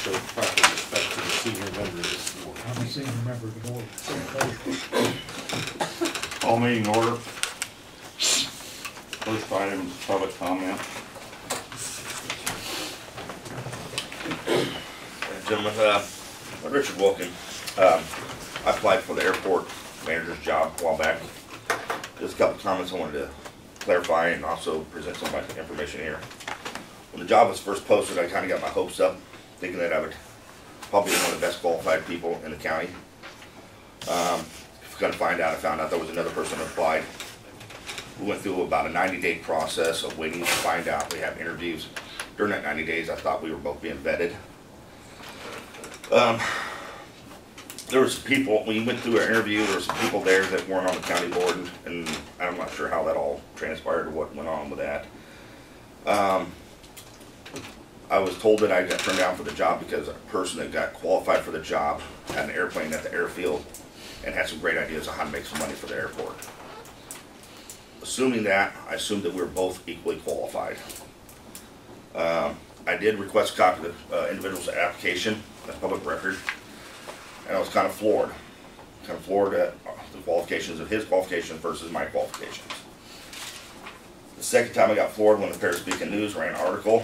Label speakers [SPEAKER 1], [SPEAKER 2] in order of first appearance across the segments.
[SPEAKER 1] show proper respect to the senior member of this board.
[SPEAKER 2] I'm a senior member of the board.
[SPEAKER 3] All meeting order. First item is public comment.
[SPEAKER 4] Gentlemen, Richard Wilkin. I applied for the airport manager's job a while back. Just a couple of comments I wanted to clarify and also present some of my information here. When the job was first posted, I kind of got my hopes up, thinking that I would probably be one of the best qualified people in the county. Come to find out, I found out there was another person who applied. We went through about a 90-day process of waiting to find out. We have interviews. During that 90 days, I thought we were both being vetted. There were some people, when you went through our interview, there were some people there that weren't on the county board, and I'm not sure how that all transpired or what went on with that. I was told that I got turned down for the job because a person that got qualified for the job had an airplane at the airfield and had some great ideas on how to make some money for the airport. Assuming that, I assumed that we were both equally qualified. I did request a copy of the individual's application as public record, and I was kind of floored. At the qualifications of his qualifications versus my qualifications. The second time I got floored when the Paris Beacon News ran an article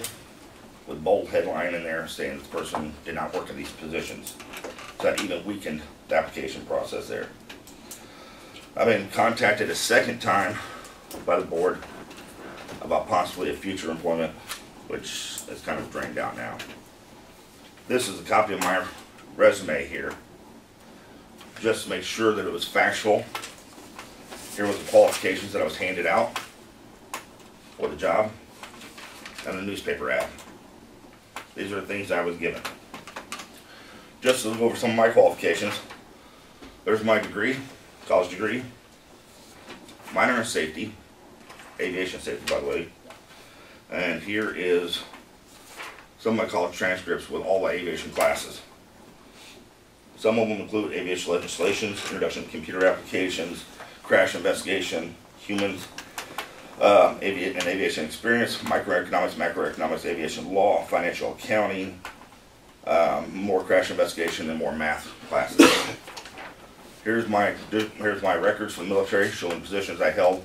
[SPEAKER 4] with bold headline in there saying that the person did not work in these positions. So that even weakened the application process there. I've been contacted a second time by the board about possibly a future employment, which is kind of drained out now. This is a copy of my resume here, just to make sure that it was factual. Here was the qualifications that I was handed out for the job and the newspaper ad. These are the things I was given. Just to go over some of my qualifications, there's my degree, college degree, minor in safety, aviation safety by the way, and here is some of my college transcripts with all my aviation classes. Some of them include aviation legislations, introduction to computer applications, crash investigation, humans, and aviation experience, microeconomics, macroeconomics, aviation law, financial accounting, more crash investigation, and more math classes. Here's my records from the military showing positions I held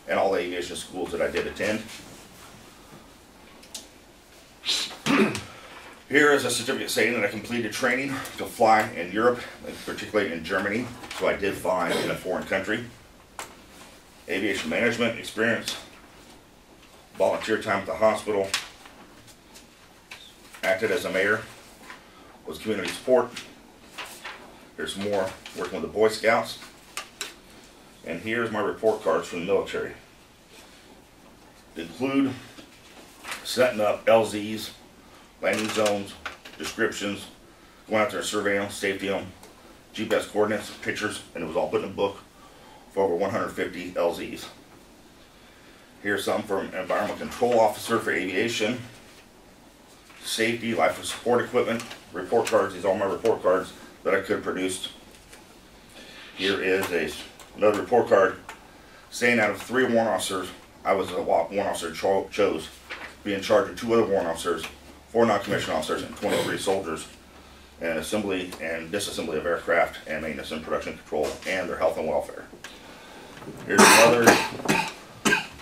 [SPEAKER 4] and all the aviation schools that I did attend. Here is a certificate saying that I completed training to fly in Europe, particularly in Germany, so I did fly in a foreign country. Aviation management experience, volunteer time at the hospital, acted as a mayor, was community support. Here's more working with the Boy Scouts. And here's my report cards from the military. They include setting up LZs, landing zones, descriptions, going out there surveying them, safety them, GPS coordinates, pictures, and it was all put in a book for over 150 LZs. Here's some from Environmental Control Officer for Aviation, Safety, Life Support Equipment, report cards. These are all my report cards that I could have produced. Here is another report card saying out of 3 warrant officers, I was the warrant officer chose to be in charge of 2 other warrant officers, 4 non-commissioned officers, and 23 soldiers, and assembly and disassembly of aircraft and maintenance and production control and their health and welfare. Here's some other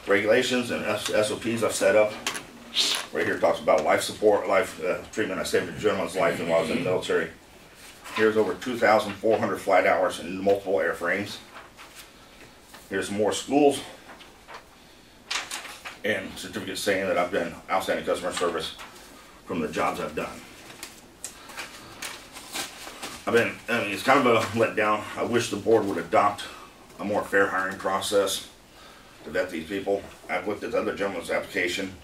[SPEAKER 4] regulations and SOPs I've set up. Right here it talks about life support, treatment. I saved a gentleman's life while I was in the military. Here's over 2,400 flight hours in multiple airframes. Here's some more schools and certificates saying that I've done outstanding customer service from the jobs I've done. It's kind of a letdown. I wish the board would adopt a more fair hiring process to vet these people. I've looked at the other gentleman's application.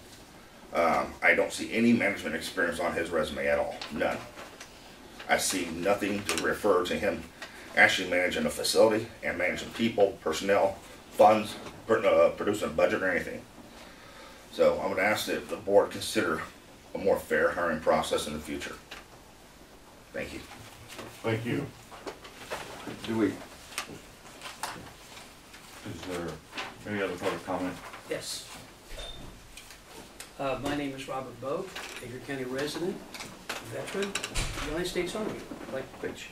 [SPEAKER 4] I don't see any management experience on his resume at all, none. I see nothing to refer to him actually managing a facility and managing people, personnel, funds, producing a budget or anything. So I would ask that the board consider a more fair hiring process in the future. Thank you.
[SPEAKER 3] Thank you. Is there any other public comment?
[SPEAKER 5] Yes. My name is Robert Bogue, Edgar County resident.
[SPEAKER 2] veteran of the United States Army, like to preach.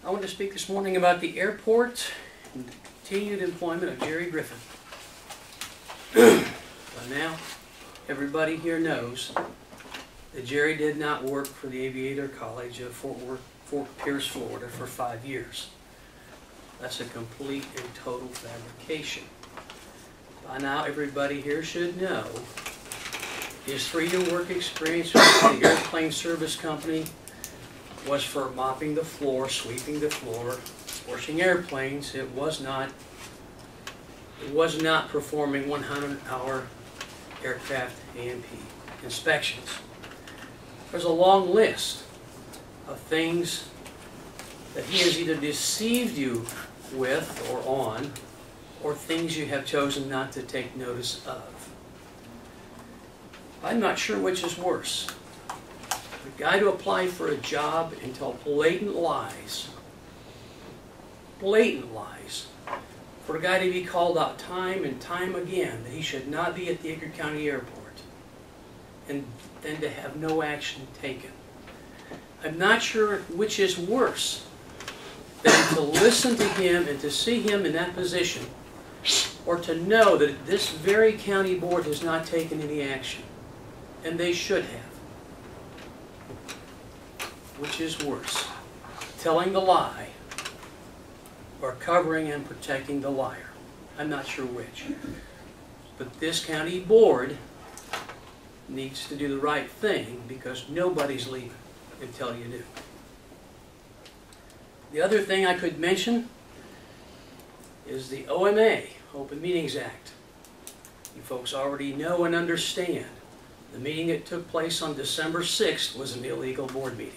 [SPEAKER 2] I want to speak this morning about the airport and the continued employment of Jerry Griffin. By now, everybody here knows that Jerry did not work for the Aviator College of Fort Pierce, Florida for 5 years. That's a complete and total fabrication. By now, everybody here should know his 3-year work experience with the airplane service company was for mopping the floor, sweeping the floor, washing airplanes. It was not performing 100-hour aircraft A&P inspections. There's a long list of things that he has either deceived you with or on, or things you have chosen not to take notice of. I'm not sure which is worse. The guy to apply for a job and tell blatant lies, for a guy to be called out time and time again that he should not be at the Edgar County Airport, and then to have no action taken. I'm not sure which is worse, than to listen to him and to see him in that position, or to know that this very county board has not taken any action, and they should have. Which is worse, telling the lie or covering and protecting the liar? I'm not sure which. But this county board needs to do the right thing, because nobody's leaving until you do. The other thing I could mention is the OMA, Open Meetings Act. You folks already know and understand the meeting that took place on December 6th was an illegal board meeting.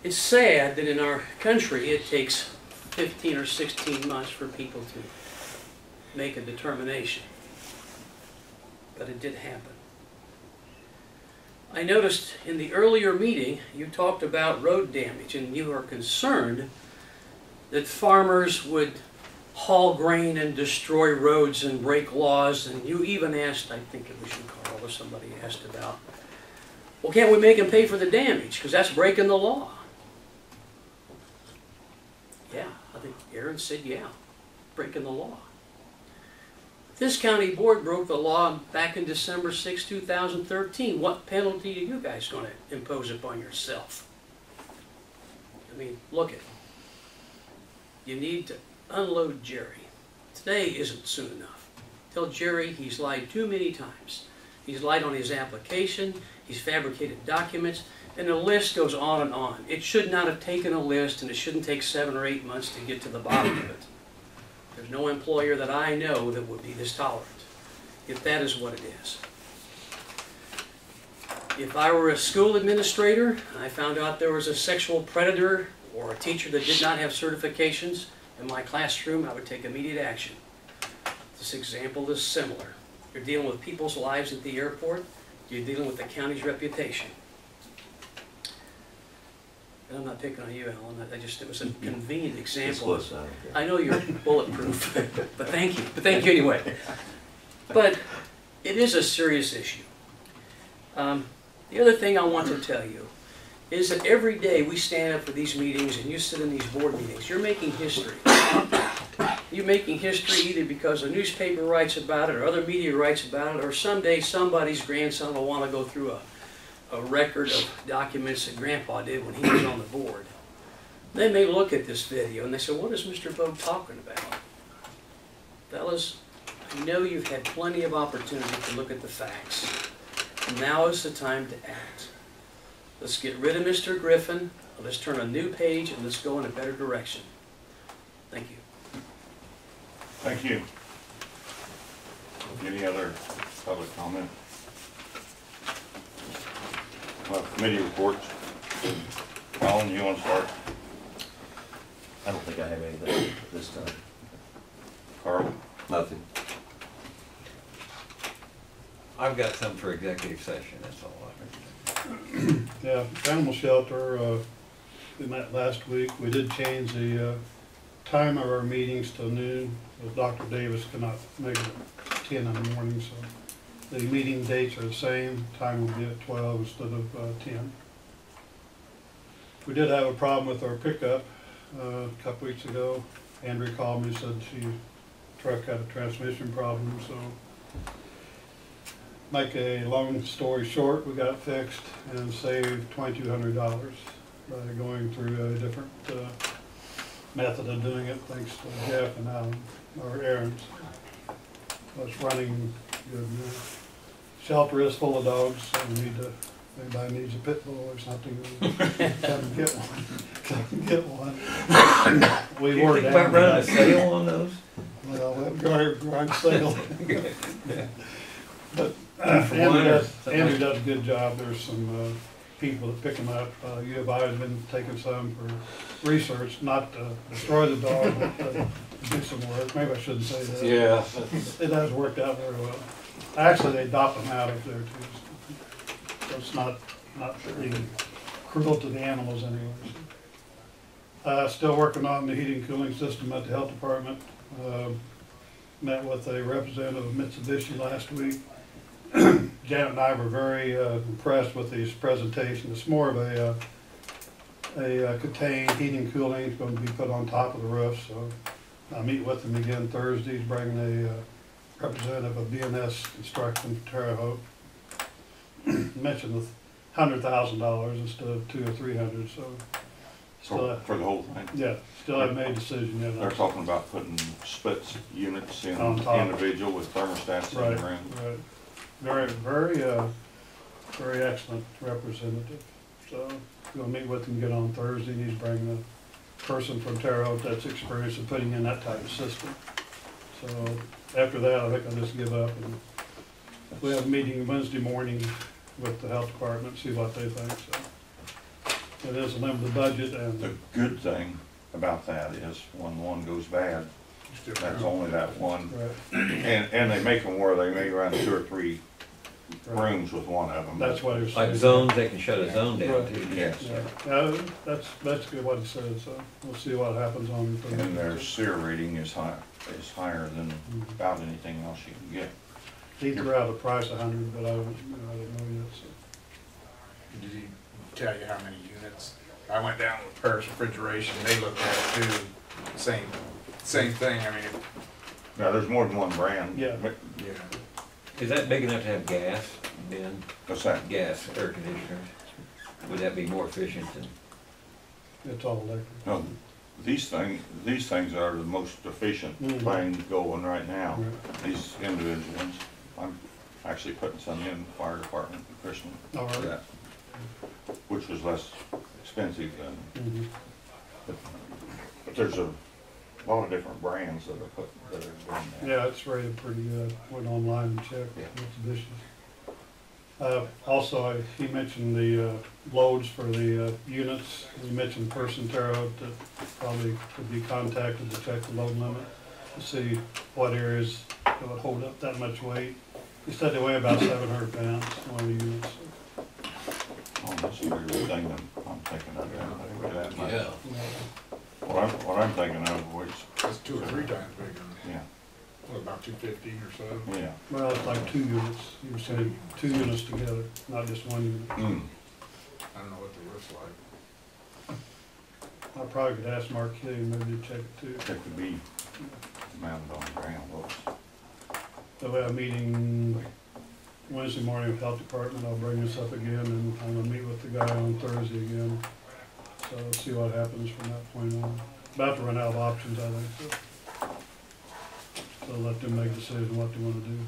[SPEAKER 2] It's sad that in our country it takes 15 or 16 months for people to make a determination. But it did happen. I noticed in the earlier meeting you talked about road damage, and you are concerned that farmers would haul grain and destroy roads and break laws, and you even asked, I think it was you, Carl, or somebody asked about, well, can't we make them pay for the damage, because that's breaking the law? Yeah, I think Aaron said, yeah, breaking the law. This county board broke the law back in December 6, 2013. What penalty are you guys going to impose upon yourself? I mean, look at it. You need to unload Jerry. Today isn't soon enough. Tell Jerry he's lied too many times. He's lied on his application, he's fabricated documents, and the list goes on and on. It should not have taken a list, and it shouldn't take 7 or 8 months to get to the bottom of it. There's no employer that I know that would be this tolerant, if that is what it is. If I were a school administrator and I found out there was a sexual predator or a teacher that did not have certifications in my classroom, I would take immediate action. This example is similar. You're dealing with people's lives at the airport. You're dealing with the county's reputation. And I'm not picking on you, Alan. It was a convenient example. I know you're bulletproof, but thank you. But thank you anyway. But it is a serious issue. The other thing I want to tell you is that every day we stand up for these meetings and you sit in these board meetings, you're making history. You're making history either because a newspaper writes about it or other media writes about it, or someday somebody's grandson will want to go through a record of documents that Grandpa did when he was on the board. They may look at this video and they say, what is Mr. Vogt talking about? Fellas, I know you've had plenty of opportunity to look at the facts. Now is the time to act. Let's get rid of Mr. Griffin, let's turn a new page, and let's go in a better direction. Thank you.
[SPEAKER 3] Thank you. Any other public comment? Committee reports. Alan, you want to start?
[SPEAKER 5] I don't think I have anything this time.
[SPEAKER 3] Carl?
[SPEAKER 5] Nothing.
[SPEAKER 6] I've got some for executive session, that's all I
[SPEAKER 7] Yeah, animal shelter, we met last week. We did change the time of our meetings to noon, as Dr. Davis could not make it at 10 in the morning, so The meeting dates are the same, time will be at 12 instead of 10. We did have a problem with our pickup a couple weeks ago. Andrew called me, said truck had a transmission problem, so make a long story short, we got it fixed and saved $2,200 by going through a different method of doing it, thanks to Jeff and Alan, or Aaron's. So it's running good now. Shelter is full of dogs, so we need to, if anybody needs a pit bull or something, come get one. Come get one. We
[SPEAKER 6] Do
[SPEAKER 7] were
[SPEAKER 6] you think
[SPEAKER 7] down
[SPEAKER 6] about running a
[SPEAKER 7] to
[SPEAKER 6] sale on those?
[SPEAKER 7] well, we'll garage sale. But
[SPEAKER 6] For one or something
[SPEAKER 7] Andrew
[SPEAKER 6] like-
[SPEAKER 7] does a good job. There's some people that pick them up. U of I has been taking some for research, not to destroy the dog, but to do some work. Maybe I shouldn't say that.
[SPEAKER 1] Yeah.
[SPEAKER 7] It has worked out very well. Actually, they adopt them out up there too. So it's not being cruel to the animals anyway. Still working on the heating and cooling system at the health department. Met with a representative of Mitsubishi last week. Janet and I were very impressed with his presentation. It's more of a contained heating and cooling. It's going to be put on top of the roof. So I'll meet with him again Thursday. He's bringing a representative of BNS Construction from Terre Haute. Mentioned the $100,000 instead of $200 or $300. So still,
[SPEAKER 3] For the whole thing?
[SPEAKER 7] yeah, still haven't made a decision yet.
[SPEAKER 3] They're talking about putting splits units in
[SPEAKER 7] On top.
[SPEAKER 3] individual with thermostats in
[SPEAKER 7] Right,
[SPEAKER 3] the room.
[SPEAKER 7] right. Very excellent representative. So we'll meet with him again on Thursday. He's bringing a person from Terre Haute that's experienced in putting in that type of system. So after that, I think I'll just give up. And we have a meeting Wednesday morning with the health department, see what they think. So it is a limited budget
[SPEAKER 3] The
[SPEAKER 7] and
[SPEAKER 3] good thing about that is when one goes bad, that's only that one.
[SPEAKER 7] right,
[SPEAKER 3] And they make them where they may run 2 or 3
[SPEAKER 7] right.
[SPEAKER 3] rooms with one of them.
[SPEAKER 7] That's what he was saying.
[SPEAKER 6] Like zones, they can shut a zone down
[SPEAKER 7] Right.
[SPEAKER 6] too.
[SPEAKER 3] Yes.
[SPEAKER 7] Yeah, that's basically what he said. So we'll see what happens on Thursday.
[SPEAKER 3] And their SEER rating is higher than about anything else you can get.
[SPEAKER 7] He threw out a price 100, but I don't know yet, so.
[SPEAKER 8] Did he tell you how many units? I went down with Paris Refrigeration, they looked at it too, same thing, I mean,
[SPEAKER 3] Now, there's more than one brand.
[SPEAKER 7] Yeah.
[SPEAKER 8] yeah.
[SPEAKER 6] Is that big enough to have gas, Ben?
[SPEAKER 3] What's that?
[SPEAKER 6] Gas air conditioners? Would that be more efficient than?
[SPEAKER 7] It's all electric.
[SPEAKER 3] No, these things are the most efficient thing going right now.
[SPEAKER 7] Right.
[SPEAKER 3] These individual ones. I'm actually putting some in the fire department for Christmas.
[SPEAKER 7] All right.
[SPEAKER 3] That, which was less expensive than,
[SPEAKER 7] Mhm.
[SPEAKER 3] but there's a lot of different brands that are doing that.
[SPEAKER 7] Yeah, it's rated pretty good. Went online and checked.
[SPEAKER 3] Yeah.
[SPEAKER 7] Mitsubishi. Also, he mentioned the loads for the units. He mentioned person Terre Haute that probably could be contacted to check the load limit to see what areas that would hold up that much weight. He said they weigh about 700 pounds, one of the units.
[SPEAKER 3] Oh, that's a weird thing that I'm thinking of. That way that much.
[SPEAKER 1] Yeah.
[SPEAKER 3] What I'm thinking of was,
[SPEAKER 8] That's 2 or 3 times bigger,
[SPEAKER 3] yeah,
[SPEAKER 8] what, about 250 or so?
[SPEAKER 3] yeah.
[SPEAKER 7] Well, it's like 2 units. He was saying 2 units together, not just 1 unit.
[SPEAKER 3] Mm.
[SPEAKER 8] I don't know what the roof's like.
[SPEAKER 7] I probably could ask Mark Killian maybe to check it too.
[SPEAKER 3] That could be mounted on the ground. Well,
[SPEAKER 7] So we have a meeting Wednesday morning with Health Department. I'll bring this up again and I'm gonna meet with the guy on Thursday again. So see what happens from that point on. About to run out of options, I think, so let them make a decision what they wanna do.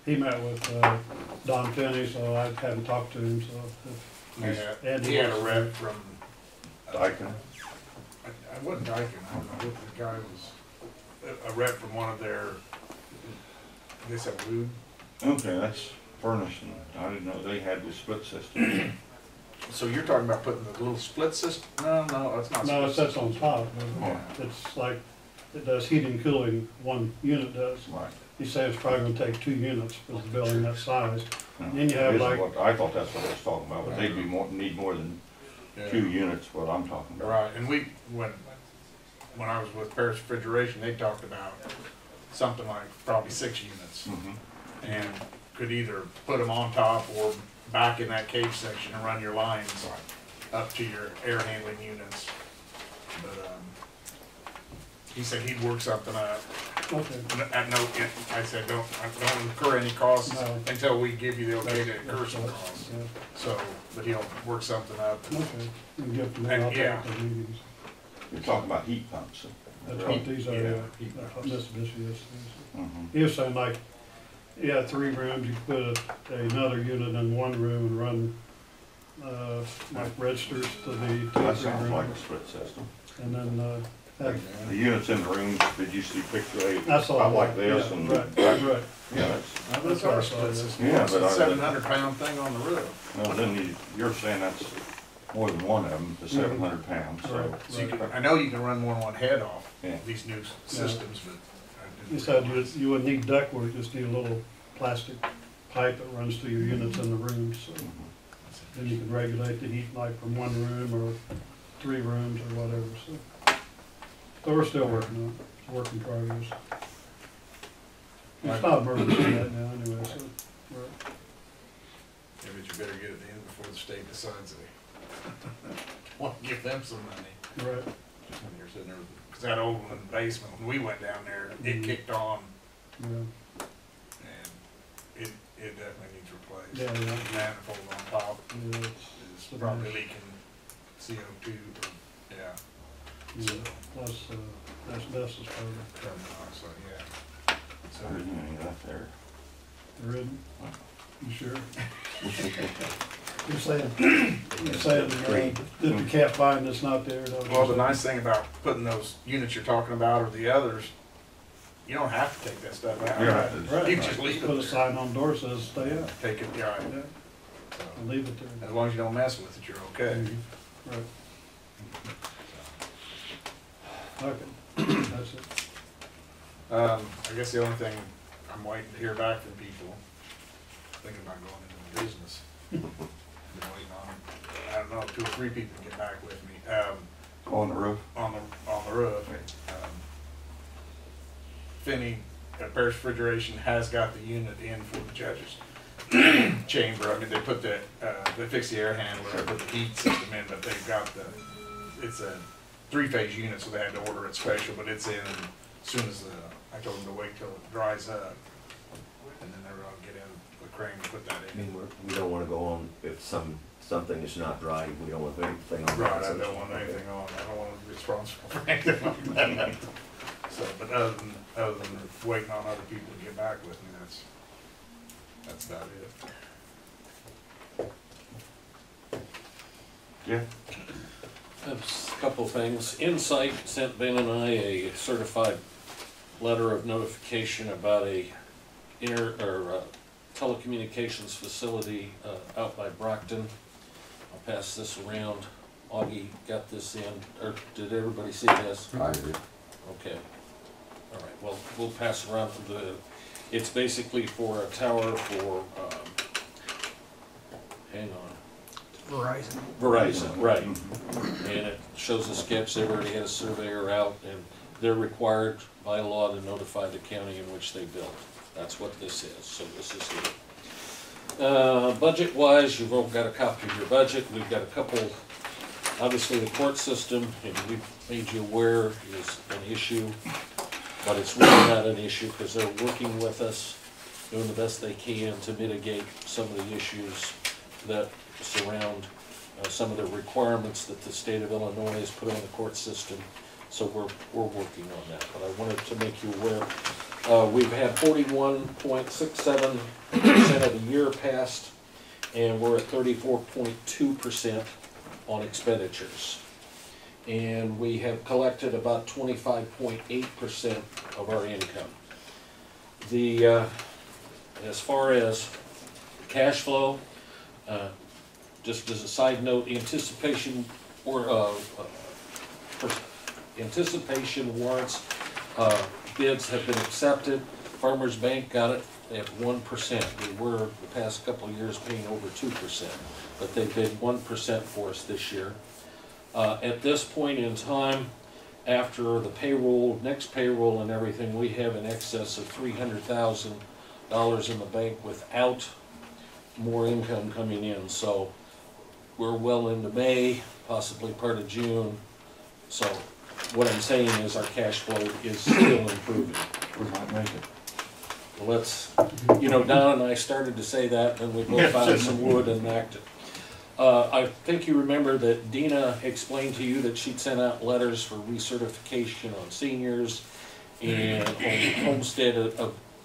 [SPEAKER 7] He met with Don Finney, so I haven't talked to him, so if
[SPEAKER 8] He had a rep from,
[SPEAKER 3] Daikin.
[SPEAKER 8] I wasn't Daikin, I don't know what the guy was, a rep from one of their, I guess that Wood.
[SPEAKER 3] Okay, that's furnace, and I didn't know they had the split system.
[SPEAKER 8] So you're talking about putting the little split system? No, that's not.
[SPEAKER 7] no, it
[SPEAKER 8] split
[SPEAKER 7] sits on top.
[SPEAKER 3] Yeah.
[SPEAKER 7] It's like, it does heating and cooling, one unit does.
[SPEAKER 3] Right.
[SPEAKER 7] He said it's probably gonna take 2 units for the building that size. Then you have
[SPEAKER 3] Isn't
[SPEAKER 7] like-
[SPEAKER 3] what- I thought that's what I was talking about, but they'd be need more than
[SPEAKER 8] Yeah.
[SPEAKER 3] 2 units, what I'm talking about.
[SPEAKER 8] Right, and when I was with Paris Refrigeration, they talked about something like probably 6 units.
[SPEAKER 3] Mhm.
[SPEAKER 8] and could either put them on top or back in that cage section and run your lines up to your air handling units. But, he said he'd work something up.
[SPEAKER 7] Okay.
[SPEAKER 8] At no, I said, don't incur any costs
[SPEAKER 7] No.
[SPEAKER 8] until we give you the okay to incur some costs.
[SPEAKER 7] Yeah.
[SPEAKER 8] So, but he'll work something up.
[SPEAKER 7] Okay, and give them
[SPEAKER 8] And,
[SPEAKER 7] out
[SPEAKER 8] yeah.
[SPEAKER 7] at the meetings.
[SPEAKER 3] You're talking about heat pumps.
[SPEAKER 7] That's what these are,
[SPEAKER 8] Yeah.
[SPEAKER 7] yeah. That's what Mitsubishi is.
[SPEAKER 3] Mhm.
[SPEAKER 7] He was saying like, yeah, 3 rooms, you could put another unit in one room and run, like registers to the 2 or
[SPEAKER 3] That
[SPEAKER 7] 3
[SPEAKER 3] sounds like a
[SPEAKER 7] rooms.
[SPEAKER 3] split system.
[SPEAKER 7] And then, have,
[SPEAKER 3] The units in the rooms, did you see picture eight,
[SPEAKER 7] I saw
[SPEAKER 3] out
[SPEAKER 7] that,
[SPEAKER 3] like this
[SPEAKER 7] yeah,
[SPEAKER 3] and?
[SPEAKER 7] right, right.
[SPEAKER 3] Yeah, that's,
[SPEAKER 8] That's
[SPEAKER 7] what I
[SPEAKER 8] our
[SPEAKER 7] saw,
[SPEAKER 8] split
[SPEAKER 7] yeah.
[SPEAKER 8] system.
[SPEAKER 3] Yeah,
[SPEAKER 8] It's
[SPEAKER 3] but
[SPEAKER 8] a
[SPEAKER 3] I-
[SPEAKER 8] 700-pound thing on the roof.
[SPEAKER 3] well, then you're saying that's more than one of them, the 700 pounds, so.
[SPEAKER 7] Right.
[SPEAKER 8] So you can, I know you can run more than one head off
[SPEAKER 3] Yeah.
[SPEAKER 8] these new systems, but I
[SPEAKER 7] He
[SPEAKER 8] didn't.
[SPEAKER 7] said you wouldn't need ductwork, just need a little plastic pipe that runs through your units in the rooms, so then you can regulate the heat like from 1 room or 3 rooms or whatever, so. So we're still working on it, it's a work in progress. It's not emergency right now anyway, so, we're,
[SPEAKER 8] Yeah, but you better get it in before the state decides they want to give them some money.
[SPEAKER 7] right,
[SPEAKER 8] When you're sitting there, because that old one in the basement, when we went down there, it kicked on
[SPEAKER 7] yeah,
[SPEAKER 8] and it definitely needs replaced.
[SPEAKER 7] yeah, yeah,
[SPEAKER 8] The manifold on top
[SPEAKER 7] yeah,
[SPEAKER 8] is probably leaking CO2 or, yeah.
[SPEAKER 7] yeah, plus, asbestos probably,
[SPEAKER 8] Carbon monoxide, yeah. So,
[SPEAKER 3] There isn't any left there.
[SPEAKER 7] there isn't, you sure? You're saying, that you can't find this not there, though?
[SPEAKER 8] well, the nice thing about putting those units you're talking about or the others, you don't have to take that stuff out.
[SPEAKER 3] Yeah.
[SPEAKER 7] Right,
[SPEAKER 8] You can just leave it
[SPEAKER 7] put a
[SPEAKER 8] there.
[SPEAKER 7] sign on the door that says stay out,
[SPEAKER 8] Take it, yeah,
[SPEAKER 7] yeah,
[SPEAKER 8] so,
[SPEAKER 7] and leave it there.
[SPEAKER 8] as long as you don't mess with it, you're okay.
[SPEAKER 7] Right. Okay, that's it.
[SPEAKER 8] I guess the only thing I'm waiting to hear back from people, thinking about going into the business. Been waiting on, I don't know, 2 or 3 people to get back with me,
[SPEAKER 3] On the roof?
[SPEAKER 8] on the roof. Finney, Parish Refrigeration has got the unit in for the judges chamber. I mean, they put the, they fixed the air handler, they put the heat system in, but they've got it's a 3-phase unit, so they had to order it special, but it's in as soon as I told them to wait till it dries up. And then they're gonna get in the crane and put that
[SPEAKER 5] I
[SPEAKER 8] in.
[SPEAKER 5] mean, we don't wanna go on, if something is not dry, we don't want anything on.
[SPEAKER 8] Right, I don't want anything on, I don't want to be responsible for anything like that. So, but other than waiting on other people to get back with me, that's about it.
[SPEAKER 3] Yeah.
[SPEAKER 1] A couple things. Insight sent Ben and I a certified letter of notification about a telecommunications facility out by Brockton. I'll pass this around. Augie got this in, or did everybody see this?
[SPEAKER 3] I agree.
[SPEAKER 1] Okay. All right, well, we'll pass around it's basically for a tower for, hang on. Verizon, right. And it shows a sketch, they've already had a surveyor out, and they're required by law to notify the county in which they built. That's what this is, so this is it. Budget-wise, you've all got a copy of your budget. We've got a couple, obviously the court system, and we've made you aware, is an issue, but it's really not an issue because they're working with us, doing the best they can to mitigate some of the issues that surround some of the requirements that the state of Illinois has put on the court system. So we're working on that, but I wanted to make you aware. We've had 41.67% of the year passed, and we're at 34.2% on expenditures. And we have collected about 25.8% of our income. As far as cash flow, just as a side note, anticipation warrants, bids have been accepted. Farmers Bank got it at 1%. We were the past couple of years paying over 2%, but they bid 1% for us this year. At this point in time, after the payroll, next payroll and everything, we have in excess of $300,000 dollars in the bank without more income coming in. So we're well into May, possibly part of June. So what I'm saying is our cash flow is still improving.
[SPEAKER 3] We might make it.
[SPEAKER 1] Let's, you know, Don and I started to say that, and we both found some wood and acted. I think you remember that Dina explained to you that she'd sent out letters for recertification on seniors and on homestead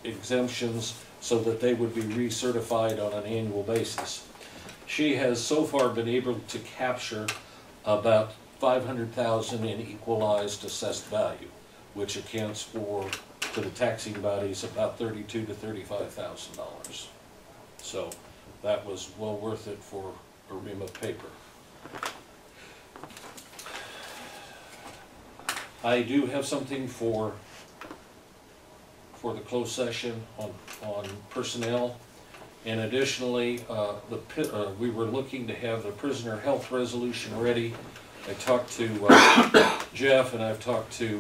[SPEAKER 1] exemptions so that they would be recertified on an annual basis. She has so far been able to capture about $500,000 in equalized assessed value, which accounts for, to the taxing bodies, about $32,000 to $35,000. So that was well worth it for a ream of paper. I do have something for the closed session on personnel. And additionally, we were looking to have the prisoner health resolution ready. I talked to Jeff, and I've talked to,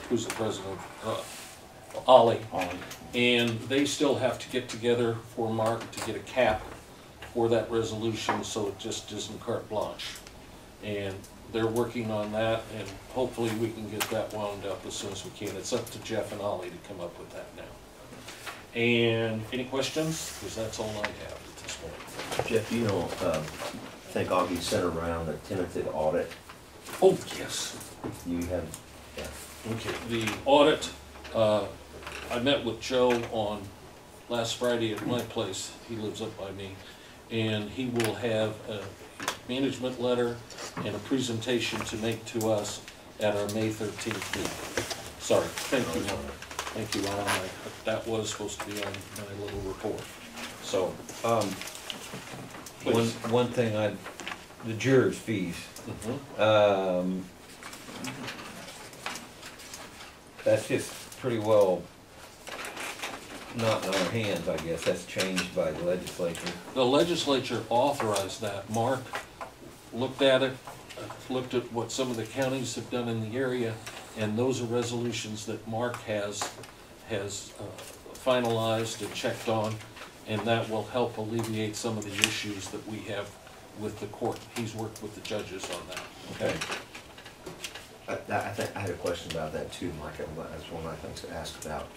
[SPEAKER 1] who's the president? Ollie. And they still have to get together for Mark to get a cap for that resolution, so it just isn't carte blanche. And they're working on that, and hopefully we can get that wound up as soon as we can. It's up to Jeff and Ollie to come up with that now. And any questions? Because that's all I have at this point.
[SPEAKER 5] Jeff, you don't think Augie sent around a tentative audit?
[SPEAKER 1] Oh, yes.
[SPEAKER 5] You have, yeah.
[SPEAKER 1] Okay, the audit, I met with Joe on last Friday at my place. He lives up by me. And he will have a management letter and a presentation to make to us at our May 13th meeting. Sorry, thank you, Alan. Thank you, Alan. That was supposed to be on my little report. So,
[SPEAKER 6] one thing the jurors' fees. That's just pretty well not in our hands, I guess. That's changed by the legislature.
[SPEAKER 1] The legislature authorized that. Mark looked at it, looked at what some of the counties have done in the area, and those are resolutions that Mark has finalized and checked on, and that will help alleviate some of the issues that we have with the court. He's worked with the judges on that.
[SPEAKER 6] Okay.
[SPEAKER 5] I think I had a question about that too, Mike. That's one of my things to ask about.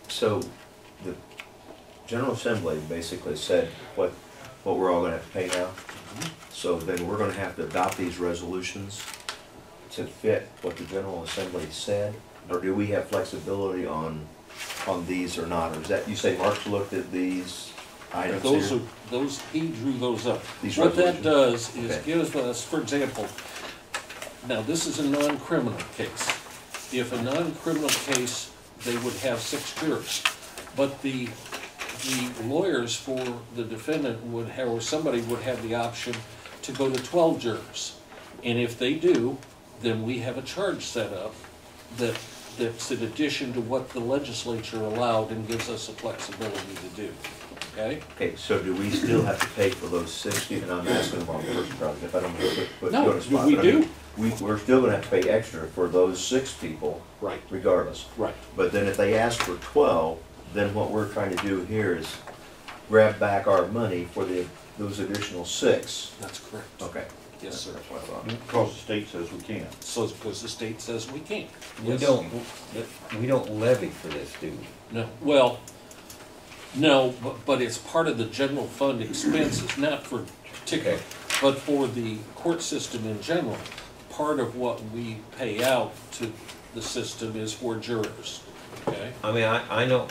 [SPEAKER 5] So, the General Assembly basically said what we're all going to have to pay now. So then we're going to have to adopt these resolutions to fit what the General Assembly said, or do we have flexibility on these or not? Or is that, you say Mark's looked at these items here?
[SPEAKER 1] Those he drew those up.
[SPEAKER 5] These
[SPEAKER 1] what that
[SPEAKER 5] resolutions?
[SPEAKER 1] does is
[SPEAKER 5] Okay.
[SPEAKER 1] gives us, for example, now this is a non-criminal case. If a non-criminal case, they would have 6 jurors. But the lawyers for the defendant would have, or somebody would have the option to go to 12 jurors. And if they do, then we have a charge set up that's in addition to what the legislature allowed and gives us a flexibility to do. Okay?
[SPEAKER 5] Okay, so do we still have to pay for those 60? And I'm asking about the first project, if I don't want to put you on the spot.
[SPEAKER 1] we
[SPEAKER 5] but I mean,
[SPEAKER 1] do.
[SPEAKER 5] We're still gonna have to pay extra for those 6 people.
[SPEAKER 1] Right.
[SPEAKER 5] Regardless.
[SPEAKER 1] Right.
[SPEAKER 5] But then if they ask for 12, then what we're trying to do here is grab back our money for those additional 6.
[SPEAKER 1] That's correct.
[SPEAKER 5] Okay.
[SPEAKER 1] Yes, sir.
[SPEAKER 5] That's what I thought.
[SPEAKER 3] Because the state says we can't.
[SPEAKER 1] So it's because the state says we can't.
[SPEAKER 6] We
[SPEAKER 1] Yes.
[SPEAKER 6] don't levy for this, do we?
[SPEAKER 1] No, well, no, but it's part of the general fund expenses, not for particular,
[SPEAKER 6] Okay.
[SPEAKER 1] but for the court system in general. Part of what we pay out to the system is for jurors, okay?
[SPEAKER 6] I mean, I know,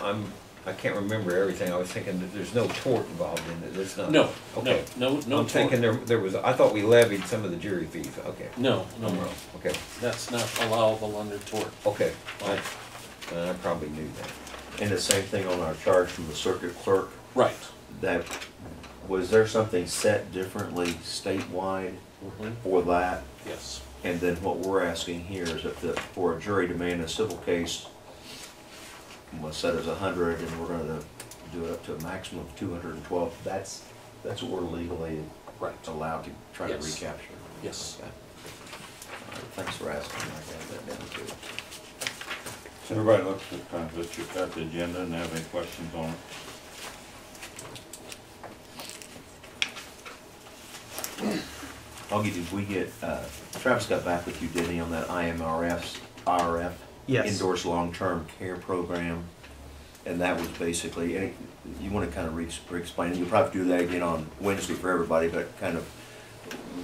[SPEAKER 6] I can't remember everything. I was thinking that there's no tort involved in it. It's not.
[SPEAKER 1] No,
[SPEAKER 6] Okay.
[SPEAKER 1] no
[SPEAKER 6] I'm thinking there was, I thought we levied some of the jury fees. Okay.
[SPEAKER 1] No,
[SPEAKER 6] I'm wrong. Okay.
[SPEAKER 1] that's not allowable under tort.
[SPEAKER 6] Okay. I probably knew that.
[SPEAKER 5] And the same thing on our charge from the circuit clerk,
[SPEAKER 1] Right.
[SPEAKER 5] that, was there something set differently statewide for that?
[SPEAKER 1] Yes.
[SPEAKER 5] And then what we're asking here is if for a jury demand in a civil case, what's set as 100, and we're gonna do it up to a maximum of 212, that's what we're legally
[SPEAKER 1] Right.
[SPEAKER 5] allowed to try to
[SPEAKER 1] Yes.
[SPEAKER 5] recapture.
[SPEAKER 1] Yes.
[SPEAKER 5] Okay. All right, thanks for asking, I got that down too.
[SPEAKER 3] So everybody looks at kind of at the agenda and have any questions on it?
[SPEAKER 5] I'll give you, we get, Travis got back with you, didn't he, on that IRF
[SPEAKER 9] Yes.
[SPEAKER 5] endorsed long-term care program? And that was basically, and you want to kind of re-explain it, you'll probably do that again on Wednesday for everybody, but kind of,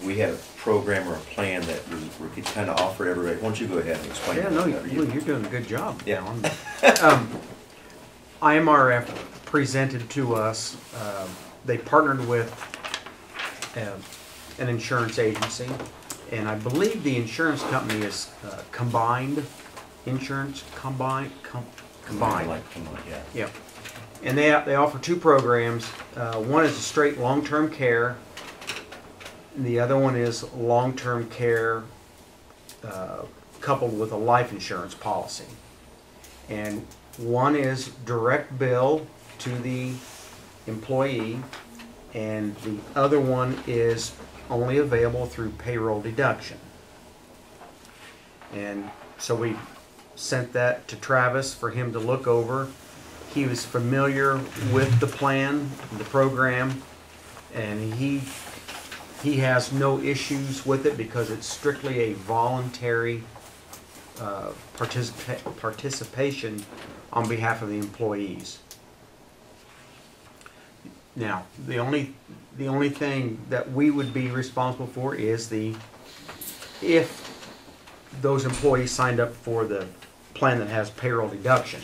[SPEAKER 5] we had a program or a plan that we could kind of offer everybody. Why don't you go ahead and explain it?
[SPEAKER 9] Yeah, no,
[SPEAKER 5] better?
[SPEAKER 9] you're doing a good job.
[SPEAKER 5] Yeah.
[SPEAKER 9] Alan. IMRF presented to us, they partnered with an insurance agency, and I believe the insurance company is Combined Insurance, Combined.
[SPEAKER 5] Like, come on, yeah.
[SPEAKER 9] Yeah. And they offer two programs. One is straight long-term care. And the other one is long-term care coupled with a life insurance policy. And one is direct bill to the employee, and the other one is only available through payroll deduction. And so we sent that to Travis for him to look over. He was familiar with the plan, the program, and he has no issues with it because it's strictly a voluntary participation on behalf of the employees. Now, the only thing that we would be responsible for is if those employees signed up for the plan that has payroll deduction,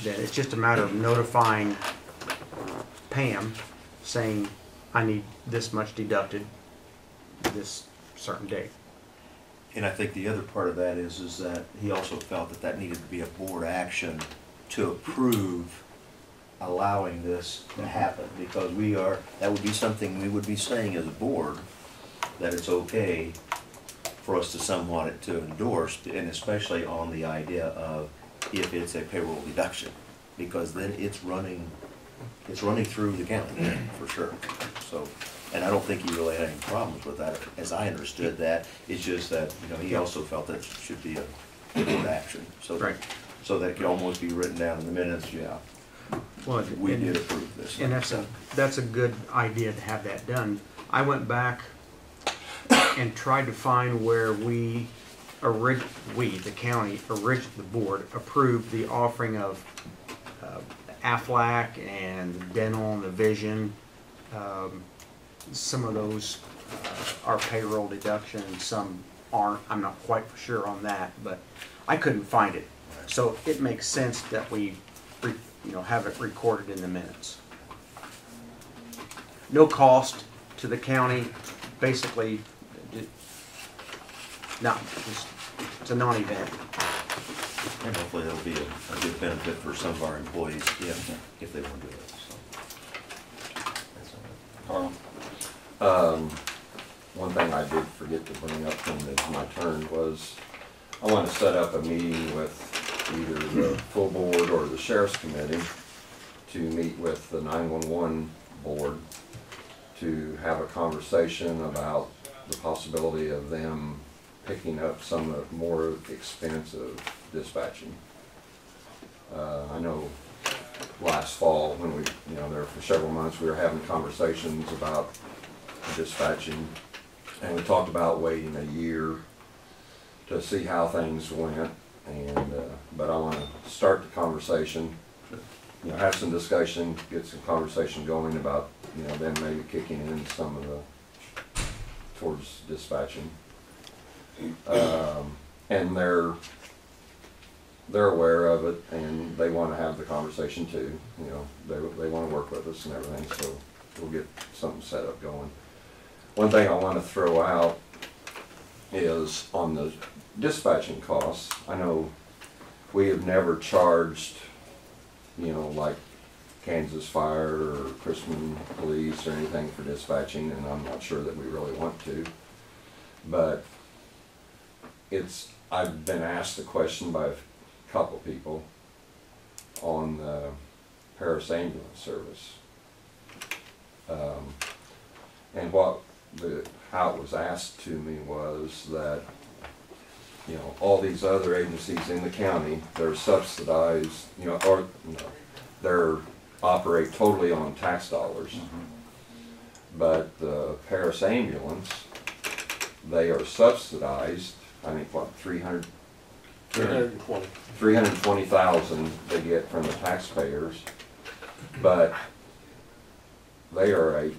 [SPEAKER 9] then it's just a matter of notifying Pam saying, I need this much deducted this certain date.
[SPEAKER 5] And I think the other part of that is that he also felt that that needed to be a board action to approve allowing this to happen, because that would be something we would be saying as a board, that it's okay for us to somewhat to endorse, and especially on the idea of if it's a payroll deduction, because then it's running through the county for sure. So, and I don't think he really had any problems with that, as I understood that. It's just that, you know, he also felt that it should be a board action, so
[SPEAKER 9] Right.
[SPEAKER 5] So that it could almost be written down in the minutes. Yeah,
[SPEAKER 9] Well,
[SPEAKER 5] we
[SPEAKER 9] and-
[SPEAKER 5] did approve this.
[SPEAKER 9] And that's a good idea to have that done. I went back and tried to find where the county, the board, approved the offering of Aflac and dental and the vision. Some of those are payroll deduction, some aren't. I'm not quite sure on that, but I couldn't find it. So it makes sense that we have it recorded in the minutes. No cost to the county, basically, it's a non-event.
[SPEAKER 5] And hopefully that'll be a good benefit for some of our employees if they want to do it. So. That's all right.
[SPEAKER 3] Carl?
[SPEAKER 10] One thing I did forget to bring up when it's my turn was I want to set up a meeting with either the full board or the sheriff's committee to meet with the 911 board to have a conversation about the possibility of them picking up some of the more expensive dispatching. I know last fall when we, there for several months we were having conversations about dispatching, and we talked about waiting a year to see how things went. And but I want to start the conversation, have some discussion, get some conversation going about them maybe kicking in some of the towards dispatching. And they're aware of it, and they want to have the conversation too. They want to work with us and everything, so we'll get something set up going. One thing I want to throw out is on the dispatching costs. I know we have never charged, like Kansas Fire or Chrisman Police or anything for dispatching, and I'm not sure that we really want to. But I've been asked the question by a couple people on the Paris ambulance service. And how it was asked to me was that you know, all these other agencies in the county, they're subsidized, you know, or, you know, they're operate totally on tax dollars. But the Paris ambulance, they are subsidized, I think, what,
[SPEAKER 1] 320.
[SPEAKER 10] 320,000 they get from the taxpayers, but they are a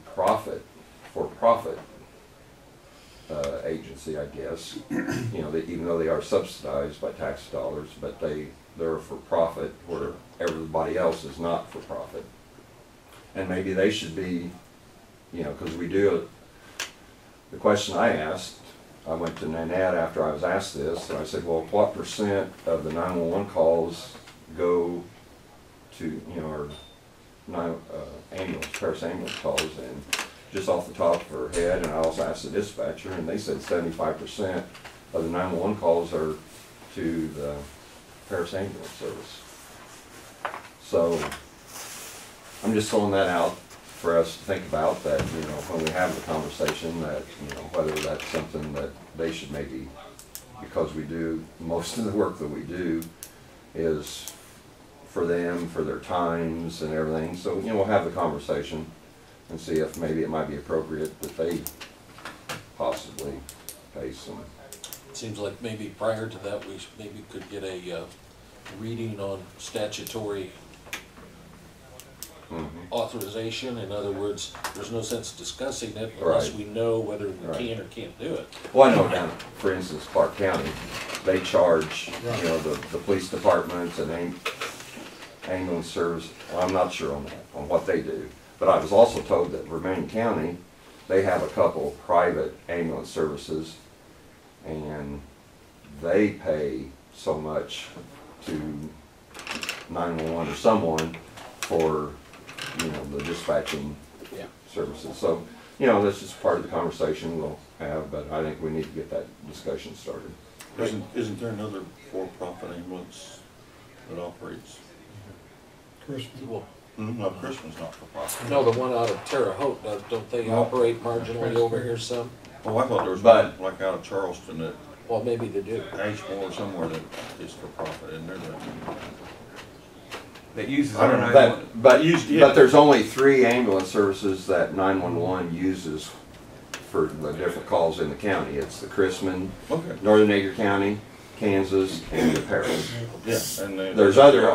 [SPEAKER 10] for-profit agency, I guess. You know, even though they are subsidized by tax dollars, but they're for profit where everybody else is not for profit. And maybe they should be, you know, because we do, the question I asked, I went to Nanette after I was asked this, and I said, well, what percent of the 911 calls go to, you know, or ambulance, Paris ambulance calls, and just off the top of her head, and I also asked the dispatcher, and they said 75% of the 911 calls are to the Paris ambulance service. So I'm just throwing that out for us to think about, that, you know, when we have the conversation, that, you know, whether that's something that they should maybe, because we do, most of the work that we do is for them, for their times and everything. So, you know, we'll have the conversation and see if maybe it might be appropriate that they possibly pay some.
[SPEAKER 1] Seems like maybe prior to that, we maybe could get a reading on statutory authorization. In other words, there's no sense discussing it unless we know whether we can or can't do it.
[SPEAKER 10] Well, I know down, for instance, Clark County, they charge, you know, the police departments and ambulance service. Well, I'm not sure on that, on what they do. But I was also told that Vermilion County, they have a couple of private ambulance services, and they pay so much to 911 or someone for, you know, the dispatching services. So, you know, this is part of the conversation we'll have, but I think we need to get that discussion started.
[SPEAKER 3] Isn't there another for-profit ambulance that operates?
[SPEAKER 7] Christmas.
[SPEAKER 1] Well,
[SPEAKER 3] No, Christmas not for profit.
[SPEAKER 1] no, the one out of Terre Haute, don't they operate marginally over here some?
[SPEAKER 3] Oh, I thought there was
[SPEAKER 10] But-
[SPEAKER 3] one like out of Charleston that
[SPEAKER 1] Well, maybe they do.
[SPEAKER 3] Ashmore somewhere that is for profit, isn't there?
[SPEAKER 6] That uses
[SPEAKER 3] I
[SPEAKER 6] our
[SPEAKER 3] don't know.
[SPEAKER 6] 911.
[SPEAKER 10] But there's only 3 ambulance services that 911 uses for the different calls in the county. It's the Chrisman,
[SPEAKER 3] Okay.
[SPEAKER 10] Northern Edgar County, Kansas, and the Paris.
[SPEAKER 3] Yeah, and
[SPEAKER 10] There's other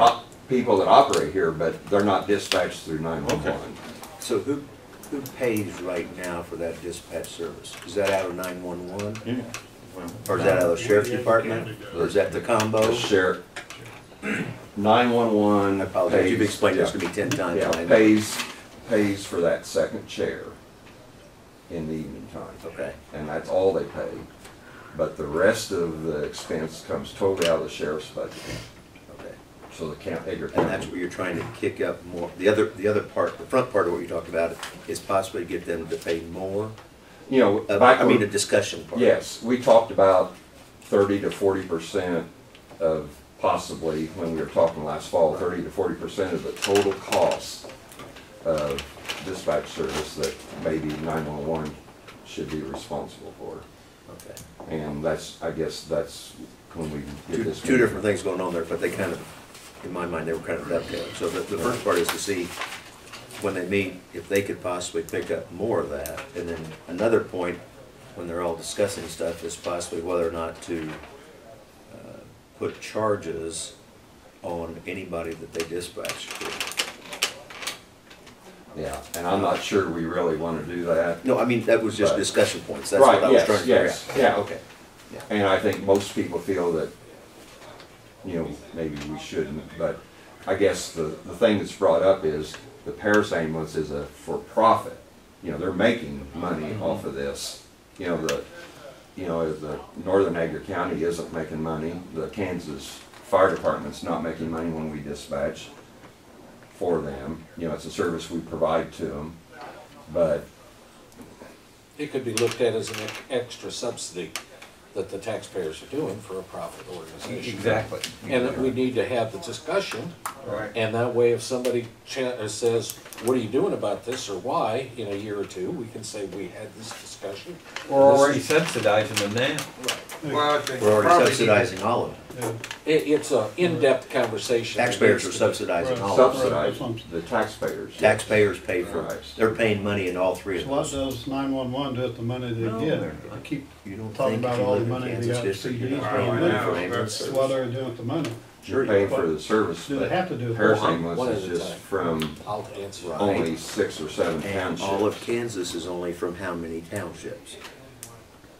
[SPEAKER 10] people that operate here, but they're not dispatched through 911.
[SPEAKER 5] So who pays right now for that dispatch service? Is that out of 911?
[SPEAKER 3] Yeah. Well,
[SPEAKER 5] Or is that out of the sheriff's department? Or is that the combo?
[SPEAKER 10] The sheriff, 911
[SPEAKER 5] I apologize, you've
[SPEAKER 10] pays,
[SPEAKER 5] explained this to me 10 times.
[SPEAKER 10] yeah,
[SPEAKER 5] and I know.
[SPEAKER 10] pays for that second chair in the evening time.
[SPEAKER 5] Okay.
[SPEAKER 10] And that's all they pay. But the rest of the expense comes totally out of the sheriff's budget.
[SPEAKER 5] Okay.
[SPEAKER 10] So the Edgar
[SPEAKER 5] And
[SPEAKER 10] County.
[SPEAKER 5] that's what you're trying to kick up more. The other part, the front part of what you're talking about is possibly get them to pay more.
[SPEAKER 10] You know,
[SPEAKER 5] I mean, a discussion part.
[SPEAKER 10] yes, we talked about 30 to 40% of possibly, when we were talking last fall, 30 to 40% of the total cost of dispatch service that maybe 911 should be responsible for.
[SPEAKER 5] Okay.
[SPEAKER 10] And that's, I guess that's when we get this.
[SPEAKER 5] Two different things going on there, but they kind of, in my mind, they were kind of dovetailing. So the first part is to see, when they meet, if they could possibly pick up more of that. And then another point, when they're all discussing stuff, is possibly whether or not to put charges on anybody that they dispatch to.
[SPEAKER 10] Yeah, and I'm not sure we really want to do that.
[SPEAKER 5] No, I mean, that was just
[SPEAKER 10] But-
[SPEAKER 5] discussion points. That's what I was trying to figure out.
[SPEAKER 10] Yeah.
[SPEAKER 5] Okay.
[SPEAKER 10] And I think most people feel that, you know, maybe we shouldn't, but I guess the thing that's brought up is the Paris ambulance is a for-profit. You know, they're making money off of this. You know, the Northern Edgar County isn't making money. The Kansas Fire Department's not making money when we dispatch for them. You know, it's a service we provide to them, but
[SPEAKER 1] It could be looked at as an extra subsidy that the taxpayers are doing for a profit organization.
[SPEAKER 6] Exactly.
[SPEAKER 1] And that we need to have the discussion
[SPEAKER 5] Right.
[SPEAKER 1] And that way, if somebody says, what are you doing about this, or why, in a year or two, we can say, we had this discussion.
[SPEAKER 6] We're already subsidizing them now.
[SPEAKER 8] Well, I think
[SPEAKER 5] We're already
[SPEAKER 8] probably
[SPEAKER 5] subsidizing all of them.
[SPEAKER 7] Yeah.
[SPEAKER 1] It's a in-depth conversation.
[SPEAKER 5] Taxpayers are subsidizing all of them.
[SPEAKER 10] Subsidizing the taxpayers.
[SPEAKER 5] Taxpayers pay for it.
[SPEAKER 10] Right.
[SPEAKER 5] They're paying money in all three
[SPEAKER 7] So
[SPEAKER 5] of
[SPEAKER 7] what
[SPEAKER 5] those.
[SPEAKER 7] does 911 do with the money they
[SPEAKER 5] No,
[SPEAKER 7] get?
[SPEAKER 5] they're
[SPEAKER 7] I
[SPEAKER 5] not.
[SPEAKER 7] keep
[SPEAKER 5] You don't
[SPEAKER 7] talking
[SPEAKER 5] think if
[SPEAKER 7] about
[SPEAKER 5] you
[SPEAKER 7] all the
[SPEAKER 5] live in
[SPEAKER 7] money they
[SPEAKER 5] Kansas
[SPEAKER 7] got
[SPEAKER 5] district, you're
[SPEAKER 7] CDs.
[SPEAKER 5] not
[SPEAKER 8] Oh,
[SPEAKER 5] paying
[SPEAKER 8] I
[SPEAKER 5] money
[SPEAKER 8] know.
[SPEAKER 5] for ambulance
[SPEAKER 7] So
[SPEAKER 5] service?
[SPEAKER 7] what are they doing with the money?
[SPEAKER 10] You're paying for the service,
[SPEAKER 7] Do they
[SPEAKER 10] but
[SPEAKER 7] have to do it?
[SPEAKER 10] Harris
[SPEAKER 1] One
[SPEAKER 10] ambulance
[SPEAKER 1] at
[SPEAKER 10] is
[SPEAKER 1] a
[SPEAKER 10] just
[SPEAKER 1] time.
[SPEAKER 10] from
[SPEAKER 1] I'll answer.
[SPEAKER 5] Right.
[SPEAKER 10] only 6 or 7
[SPEAKER 5] And
[SPEAKER 10] townships.
[SPEAKER 5] all of Kansas is only from how many townships?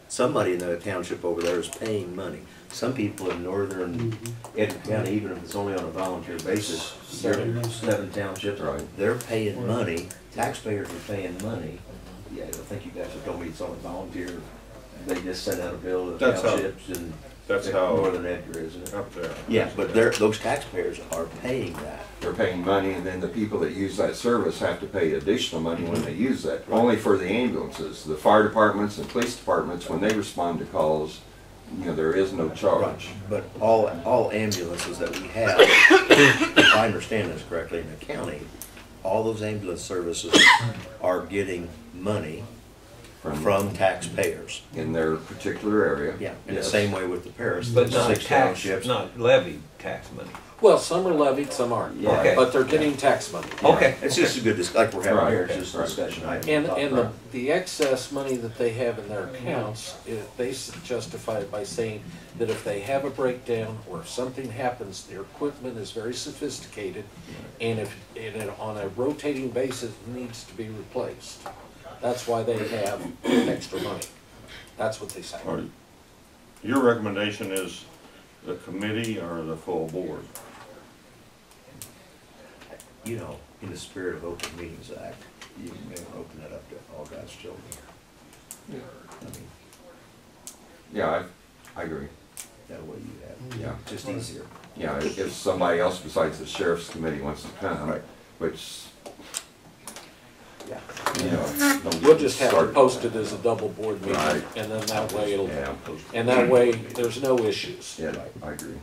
[SPEAKER 5] Somebody in the township over there is paying money. Some people in northern Edgar County, even if it's only on a volunteer basis, seven townships,
[SPEAKER 10] Right.
[SPEAKER 5] they're paying money, taxpayers are paying money. Yeah, I think you guys have told me it's only volunteer. They just send out a bill to the
[SPEAKER 3] That's how-
[SPEAKER 5] townships and
[SPEAKER 3] That's how,
[SPEAKER 5] northern Edgar, isn't it?
[SPEAKER 3] up there.
[SPEAKER 5] Yeah, but those taxpayers are paying that.
[SPEAKER 10] They're paying money, and then the people that use that service have to pay additional money when they use that. Only for the ambulances. The fire departments and police departments, when they respond to calls, you know, there is no charge.
[SPEAKER 5] But all ambulances that we have, if I understand this correctly, in the county, all those ambulance services are getting money from taxpayers.
[SPEAKER 10] In their particular area.
[SPEAKER 5] Yeah, in the
[SPEAKER 10] Yes.
[SPEAKER 5] same way with the Paris,
[SPEAKER 6] But not
[SPEAKER 5] 6
[SPEAKER 6] tax,
[SPEAKER 5] townships.
[SPEAKER 6] not levied tax money.
[SPEAKER 1] Well, some are levied, some aren't.
[SPEAKER 5] Yeah.
[SPEAKER 6] Okay.
[SPEAKER 1] But they're getting tax money.
[SPEAKER 6] Okay.
[SPEAKER 5] It's just a good, like we're having
[SPEAKER 10] Right,
[SPEAKER 5] here, it's just a
[SPEAKER 10] right.
[SPEAKER 5] discussion item.
[SPEAKER 1] And the excess money that they have in their accounts, they justify it by saying that if they have a breakdown or if something happens, their equipment is very sophisticated, and if it on a rotating basis needs to be replaced. That's why they have extra money. That's what they say.
[SPEAKER 3] All right. Your recommendation is the committee or the full board?
[SPEAKER 5] You know, in the spirit of Open Meetings Act, you may open it up to all God's children. I mean,
[SPEAKER 10] Yeah, I agree.
[SPEAKER 5] that way you have,
[SPEAKER 10] Yeah.
[SPEAKER 5] just easier.
[SPEAKER 10] Yeah, if somebody else besides the sheriff's committee wants to come,
[SPEAKER 5] Right.
[SPEAKER 10] which,
[SPEAKER 5] Yeah.
[SPEAKER 10] you know. don't
[SPEAKER 1] We'll
[SPEAKER 10] get
[SPEAKER 1] just have to
[SPEAKER 10] started.
[SPEAKER 1] post it as a double board meeting,
[SPEAKER 10] Right.
[SPEAKER 1] and then that way it'll,
[SPEAKER 10] Yeah,
[SPEAKER 1] and that way there's no issues.
[SPEAKER 10] yeah, I agree.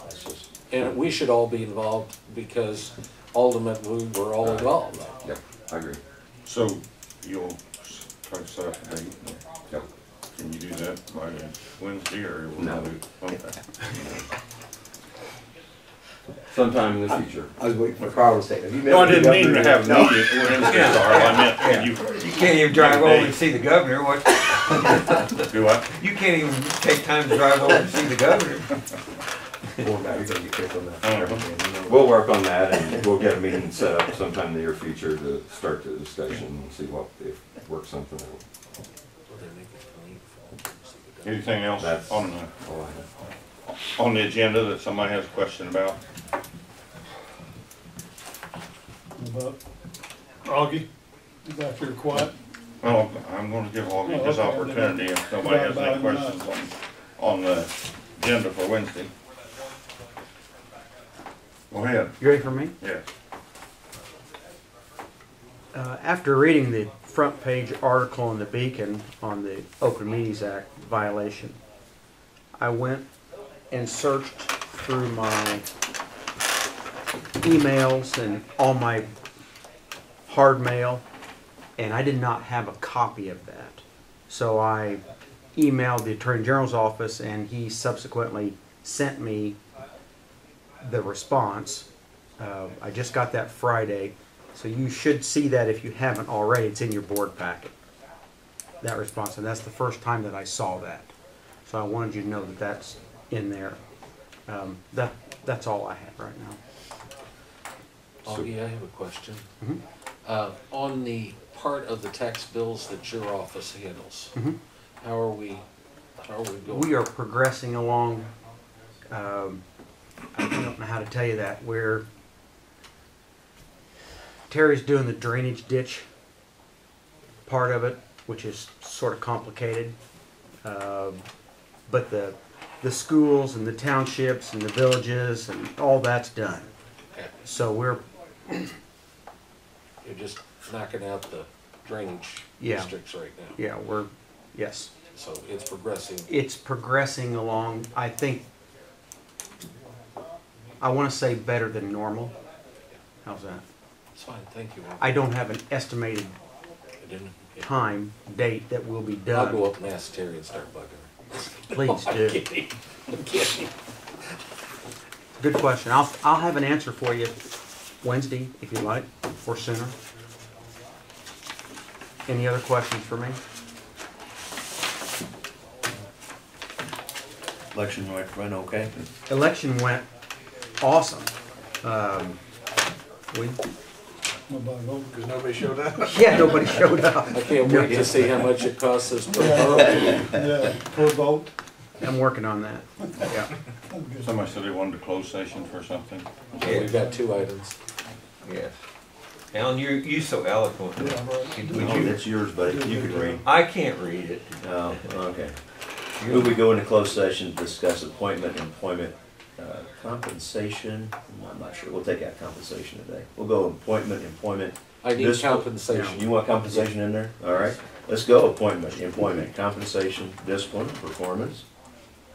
[SPEAKER 5] That's just,
[SPEAKER 1] And we should all be involved because ultimately we're all involved.
[SPEAKER 10] Yep, I agree.
[SPEAKER 3] So you'll try to set up a date?
[SPEAKER 10] Yep.
[SPEAKER 3] Can you do that by Wednesday or?
[SPEAKER 10] No.
[SPEAKER 3] Okay.
[SPEAKER 10] Sometime in the future.
[SPEAKER 5] I was waiting for Carl to say, have you met
[SPEAKER 3] No, I
[SPEAKER 5] with the
[SPEAKER 3] didn't mean to
[SPEAKER 5] governor?
[SPEAKER 3] have
[SPEAKER 5] No.
[SPEAKER 3] Wednesday, Carl, I meant, can you?
[SPEAKER 6] You can't even drive over and see the governor. What?
[SPEAKER 3] Do what?
[SPEAKER 6] You can't even take time to drive over and see the governor.
[SPEAKER 5] Or Matt, you're gonna be quick on that.
[SPEAKER 3] Uh-huh.
[SPEAKER 10] We'll work on that and we'll get a meeting set up sometime in the near future to start the discussion and see what, if work something out.
[SPEAKER 3] Anything else
[SPEAKER 10] That's
[SPEAKER 3] on
[SPEAKER 10] all I have.
[SPEAKER 3] on the agenda that somebody has a question about?
[SPEAKER 7] About Augie, you back here quiet?
[SPEAKER 3] Well, I'm gonna give Augie this
[SPEAKER 7] Oh, okay.
[SPEAKER 3] opportunity if nobody has any questions on the agenda for Wednesday. Go ahead,
[SPEAKER 9] You ready for me?
[SPEAKER 3] yes.
[SPEAKER 9] After reading the front page article in the Beacon on the Open Meetings Act violation, I went and searched through my emails and all my hard mail, and I did not have a copy of that. So I emailed the Attorney General's office, and he subsequently sent me the response. I just got that Friday, so you should see that if you haven't already. It's in your board packet, that response, and that's the first time that I saw that. So I wanted you to know that that's in there. That's all I have right now.
[SPEAKER 1] Augie, I have a question.
[SPEAKER 9] Mhm.
[SPEAKER 1] On the part of the tax bills that your office handles,
[SPEAKER 9] Mhm.
[SPEAKER 1] how are we going?
[SPEAKER 9] We are progressing along. I don't know how to tell you that. Terry's doing the drainage ditch part of it, which is sort of complicated. But the schools and the townships and the villages and all that's done.
[SPEAKER 1] Okay.
[SPEAKER 9] So we're,
[SPEAKER 1] You're just knocking out the drainage
[SPEAKER 9] Yeah.
[SPEAKER 1] districts right now.
[SPEAKER 9] yeah, yes.
[SPEAKER 1] So it's progressing.
[SPEAKER 9] It's progressing along. I think I want to say better than normal. How's that?
[SPEAKER 1] It's fine, thank you.
[SPEAKER 9] I don't have an estimated
[SPEAKER 1] I didn't-
[SPEAKER 9] time, date that will be
[SPEAKER 1] I'll go
[SPEAKER 9] done.
[SPEAKER 1] up and ask Terry and start bugging her.
[SPEAKER 9] Please
[SPEAKER 1] I'm
[SPEAKER 9] do.
[SPEAKER 1] kidding. I'm kidding.
[SPEAKER 9] Good question. I'll have an answer for you Wednesday, if you like, or sooner. Any other questions for me?
[SPEAKER 5] Election went okay?
[SPEAKER 9] Election went awesome. We,
[SPEAKER 7] Nobody voted.
[SPEAKER 8] Because nobody showed up.
[SPEAKER 9] yeah, nobody showed up.
[SPEAKER 1] I can't wait to see how much it costs us per vote.
[SPEAKER 7] Yeah, per vote.
[SPEAKER 9] I'm working on that. Yeah.
[SPEAKER 3] Somebody said they wanted a closed session for something.
[SPEAKER 1] We've got 2 items.
[SPEAKER 6] Yes. Alan, you so eloquent.
[SPEAKER 7] Yeah, right.
[SPEAKER 6] Would
[SPEAKER 5] Oh,
[SPEAKER 6] you?
[SPEAKER 5] that's yours, buddy. You could read.
[SPEAKER 6] I can't read it.
[SPEAKER 5] Oh, okay. Move we go into closed session to discuss appointment, employment, compensation. I'm not sure. We'll take out compensation today. We'll go employment, employment.
[SPEAKER 1] I need
[SPEAKER 5] This-
[SPEAKER 1] compensation.
[SPEAKER 5] You want compensation in there? All right. Let's go appointment, employment, compensation, discipline, performance,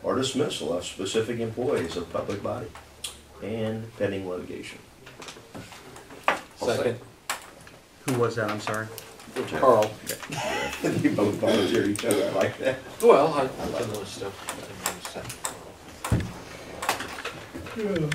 [SPEAKER 5] or dismissal of specific employees of public body and pending litigation.
[SPEAKER 1] Second,
[SPEAKER 9] Who was that? I'm sorry.
[SPEAKER 1] Carl.
[SPEAKER 5] You both volunteer each other like that.
[SPEAKER 1] Well, I know stuff.
[SPEAKER 7] Yeah.